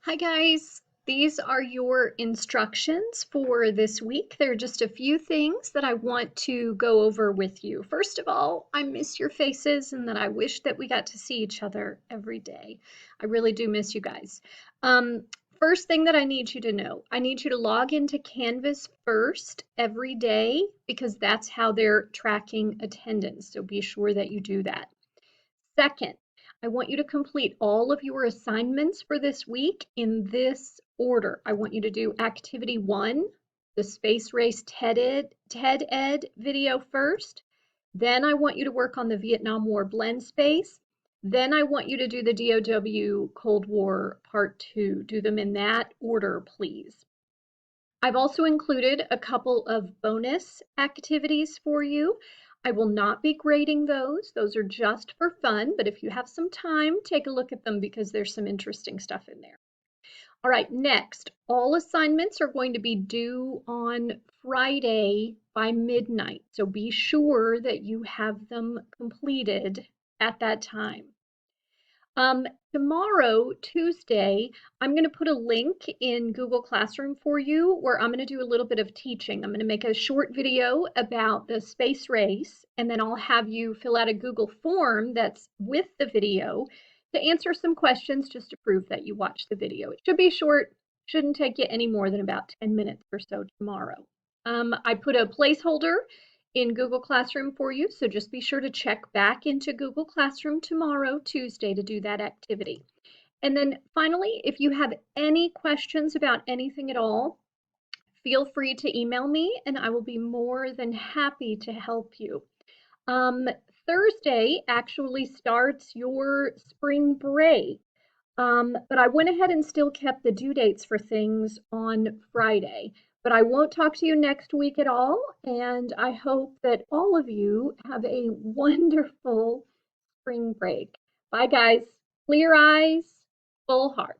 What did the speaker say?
Hi guys, these are your instructions for this week. There are just a few things that I want to go over with you. First of all, I miss your faces and that I wish that we got to see each other every day. I really do miss you guys. Um, First thing that I need you to know, I need you to log into Canvas first every day because that's how they're tracking attendance. So be sure that you do that. Second, I want you to complete all of your assignments for this week in this order. I want you to do activity 1, the Space Race TED Ed video first. Then I want you to work on the Vietnam War blend space. Then I want you to do the DOW Cold War Part 2. Do them in that order, please. I've also included a couple of bonus activities for you. I will not be grading those. Those are just for fun, but if you have some time, take a look at them because there's some interesting stuff in there. All right, next, all assignments are going to be due on Friday by midnight. So be sure that you have them completed at that time. Um, Tomorrow, Tuesday, I'm going to put a link in Google Classroom for you where I'm going to do a little bit of teaching. I'm going to make a short video about the space race, and then I'll have you fill out a Google form that's with the video to answer some questions just to prove that you watched the video. It should be short, shouldn't take you any more than about 10 minutes or so tomorrow. I put a placeholder in Google Classroom for you. So just be sure to check back into Google Classroom tomorrow, Tuesday, to do that activity. And then finally, if you have any questions about anything at all, feel free to email me and I will be more than happy to help you. Um, Thursday actually starts your spring break. But I went ahead and still kept the due dates for things on Friday. But I won't talk to you next week at all, and I hope that all of you have a wonderful spring break. Bye, guys. Clear eyes, full heart.